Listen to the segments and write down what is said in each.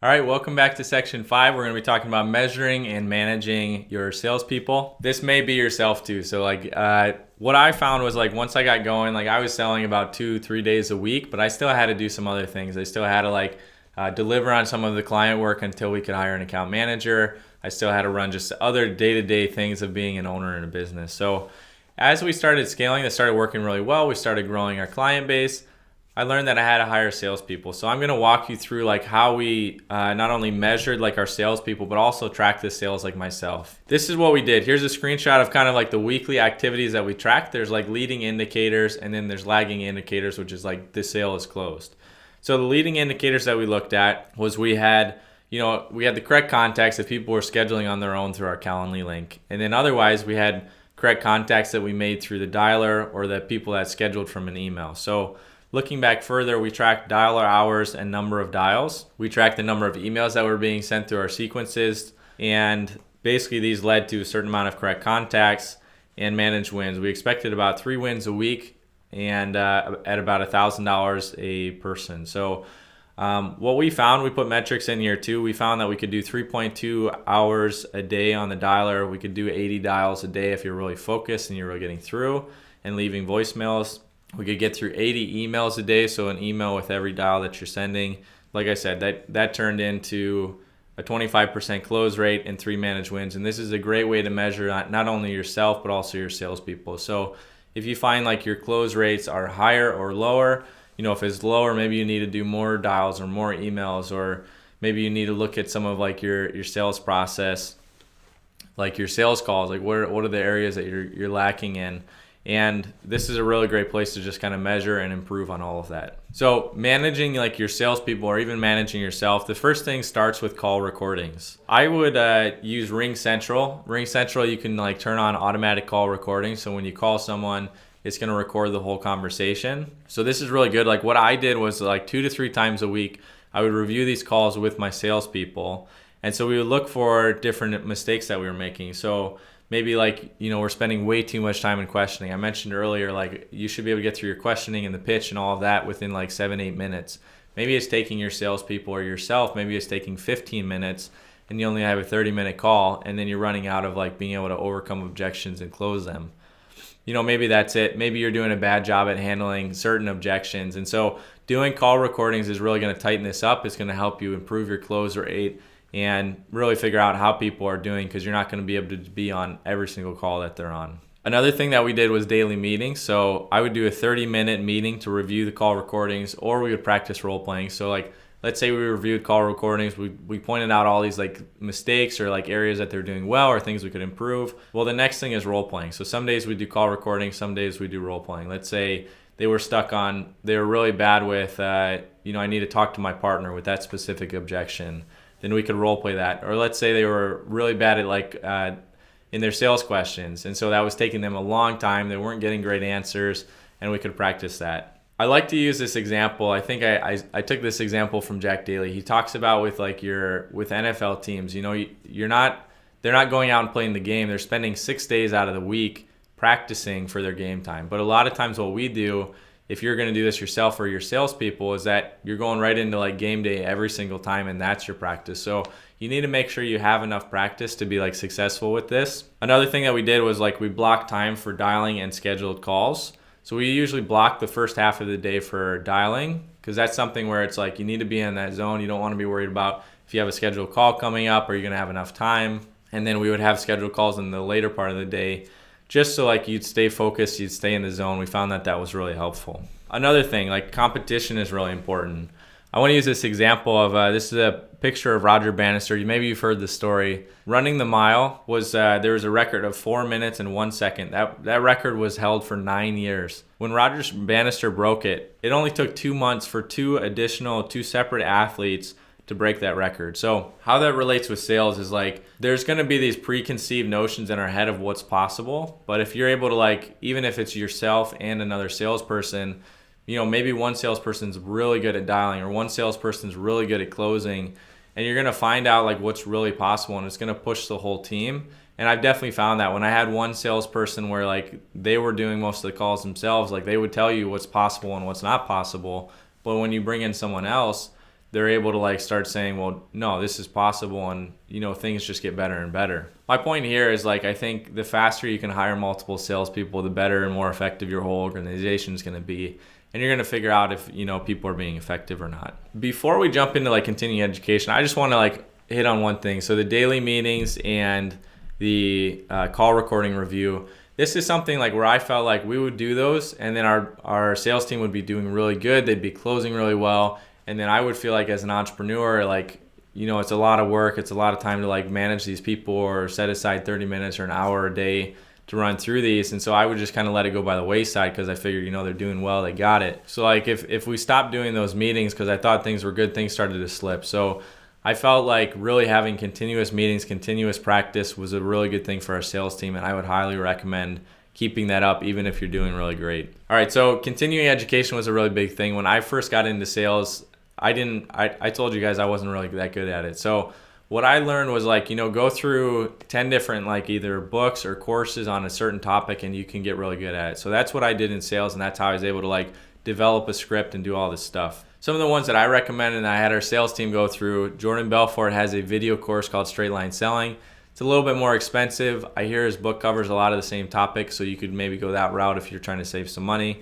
All right, welcome back to section 5. We're going to be talking about measuring and managing your salespeople. This may be yourself too. So what I found was once I got going, I was selling about 2-3 days a week, but I still had to do some other things. I still had to deliver on some of the client work until we could hire an account manager. I still had to run just other day-to-day things of being an owner in a business. So as we started scaling, it started working really well. We started growing our client base. I learned that I had to hire salespeople. So I'm going to walk you through how we not only measured our salespeople, but also tracked the sales myself. This is what we did. Here's a screenshot of kind of the weekly activities that we tracked. There's leading indicators, and then there's lagging indicators, which is the sale is closed. So the leading indicators that we looked at was we had the correct contacts that people were scheduling on their own through our Calendly link. And then otherwise we had correct contacts that we made through the dialer or the people that scheduled from an email. So looking back further, we tracked dialer hours and number of dials. We tracked the number of emails that were being sent through our sequences. And basically these led to a certain amount of correct contacts and managed wins. We expected about 3 wins a week and at about $1,000 a person. So what we found, we put metrics in here too. We found that we could do 3.2 hours a day on the dialer. We could do 80 dials a day if you're really focused and you're really getting through and leaving voicemails. We could get through 80 emails a day, so an email with every dial that you're sending. Like I said, that turned into a 25% close rate and 3 managed wins. And this is a great way to measure not only yourself, but also your salespeople. So if you find your close rates are higher or lower, if it's lower, maybe you need to do more dials or more emails, or maybe you need to look at some of your sales process, your sales calls, what are the areas that you're lacking in. And this is a really great place to just kind of measure and improve on all of that. So managing your salespeople or even managing yourself, the first thing starts with call recordings. I would use Ring Central. Ring Central, you can turn on automatic call recording. So when you call someone, it's going to record the whole conversation. So this is really good. What I did was 2 to 3 times a week, I would review these calls with my salespeople. And so we would look for different mistakes that we were making. So maybe we're spending way too much time in questioning. I mentioned earlier, you should be able to get through your questioning and the pitch and all of that within 7-8 minutes. Maybe it's taking your salespeople or yourself, maybe it's taking 15 minutes and you only have a 30-minute call, and then you're running out of being able to overcome objections and close them. Maybe that's it. Maybe you're doing a bad job at handling certain objections. And so doing call recordings is really going to tighten this up. It's going to help you improve your close rate and really figure out how people are doing, because you're not going to be able to be on every single call that they're on. Another thing that we did was daily meetings. So I would do a 30-minute meeting to review the call recordings, or we would practice role playing. So let's say we reviewed call recordings, we pointed out all these mistakes or areas that they're doing well or things we could improve. Well, the next thing is role playing. So some days we do call recording, some days we do role playing. Let's say they were really bad with, I need to talk to my partner with that specific objection. Then we could role play that. Or let's say they were really bad at in their sales questions, and so that was taking them a long time. They weren't getting great answers, and we could practice that. I like to use this example. I think I took this example from Jack Daly. He talks about with NFL teams. They're not going out and playing the game. They're spending 6 days out of the week practicing for their game time. But a lot of times what we do, if you're going to do this yourself or your salespeople, is that you're going right into game day every single time, and that's your practice. So you need to make sure you have enough practice to be successful with this. Another thing that we did was we blocked time for dialing and scheduled calls. So we usually block the first half of the day for dialing, because that's something where it's you need to be in that zone. You don't want to be worried about if you have a scheduled call coming up, are you going to have enough time? And then we would have scheduled calls in the later part of the day, just so you'd stay focused, you'd stay in the zone. We found that was really helpful. Another thing, competition is really important. I want to use this example of, this is a picture of Roger Bannister. Maybe you've heard the story. Running the mile was, there was a record of 4 minutes and 1 second. That record was held for 9 years. When Roger Bannister broke it, it only took 2 months for two separate athletes to break that record. So how that relates with sales is there's going to be these preconceived notions in our head of what's possible. But if you're able to even if it's yourself and another salesperson, maybe one salesperson's really good at dialing or one salesperson's really good at closing, and you're going to find out what's really possible, and it's going to push the whole team. And I've definitely found that when I had one salesperson where they were doing most of the calls themselves, they would tell you what's possible and what's not possible. But when you bring in someone else, they're able to like start saying, well, no, this is possible, and things just get better and better. My point here is like, I think the faster you can hire multiple salespeople, the better and more effective your whole organization is going to be, and you're going to figure out if people are being effective or not. Before we jump into like continuing education, I just want to like hit on one thing. So the daily meetings and the call recording review. This is something like where I felt like we would do those, and then our sales team would be doing really good. They'd be closing really well. And then I would feel like as an entrepreneur, like, it's a lot of work. It's a lot of time to like manage these people or set aside 30 minutes or an hour a day to run through these. And so I would just kind of let it go by the wayside because I figured, they're doing well, they got it. So like if we stopped doing those meetings because I thought things were good, things started to slip. So I felt like really having continuous meetings, continuous practice was a really good thing for our sales team, and I would highly recommend keeping that up even if you're doing really great. All right, so continuing education was a really big thing. When I first got into sales, I told you guys I wasn't really that good at it. So what I learned was like, go through 10 different like either books or courses on a certain topic and you can get really good at it. So that's what I did in sales, and that's how I was able to like develop a script and do all this stuff. Some of the ones that I recommend and I had our sales team go through, Jordan Belfort has a video course called Straight Line Selling. It's a little bit more expensive. I hear his book covers a lot of the same topics, so you could maybe go that route if you're trying to save some money.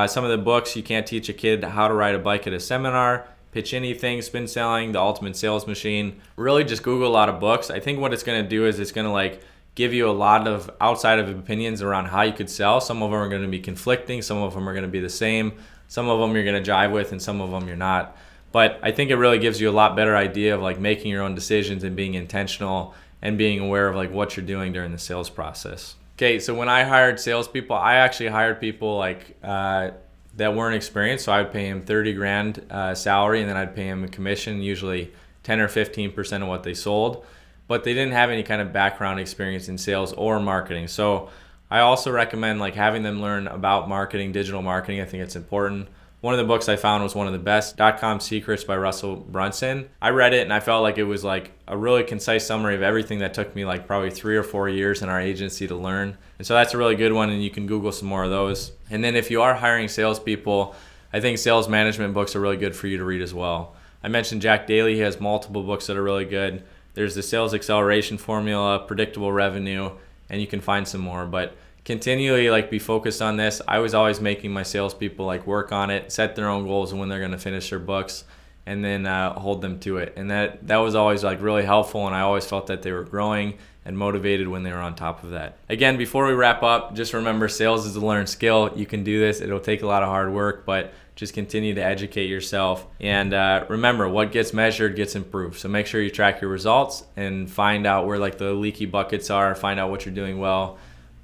Some of the books, You Can't Teach a Kid How to Ride a Bike at a Seminar, Pitch Anything, Spin Selling, The Ultimate Sales Machine. Really just Google a lot of books. I think what it's going to do is it's going to like give you a lot of outside of opinions around how you could sell. Some of them are going to be conflicting. Some of them are going to be the same. Some of them you're going to jive with and some of them you're not. But I think it really gives you a lot better idea of like making your own decisions and being intentional and being aware of like what you're doing during the sales process. Okay, so when I hired salespeople, I actually hired people like that weren't experienced. So I would pay him 30 grand salary, and then I'd pay him a commission, usually 10 or 15% of what they sold. But they didn't have any kind of background experience in sales or marketing. So I also recommend like having them learn about marketing, digital marketing. I think it's important. One of the books I found was one of the best, .com Secrets by Russell Brunson. I read it and I felt like it was like a really concise summary of everything that took me like probably 3 or 4 years in our agency to learn. And so that's a really good one, and you can Google some more of those. And then if you are hiring salespeople, I think sales management books are really good for you to read as well. I mentioned Jack Daly. He has multiple books that are really good. There's the Sales Acceleration Formula, Predictable Revenue, and you can find some more. But continually like be focused on this. I was always making my salespeople like work on it, set their own goals and when they're going to finish their books, and then hold them to it. And that was always like really helpful, and I always felt that they were growing and motivated when they were on top of that. Again, before we wrap up, just remember sales is a learned skill. You can do this. It'll take a lot of hard work, but just continue to educate yourself. And remember, what gets measured gets improved. So make sure you track your results and find out where like the leaky buckets are, find out what you're doing well,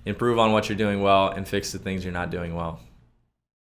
improve on what you're doing well, and fix the things you're not doing well.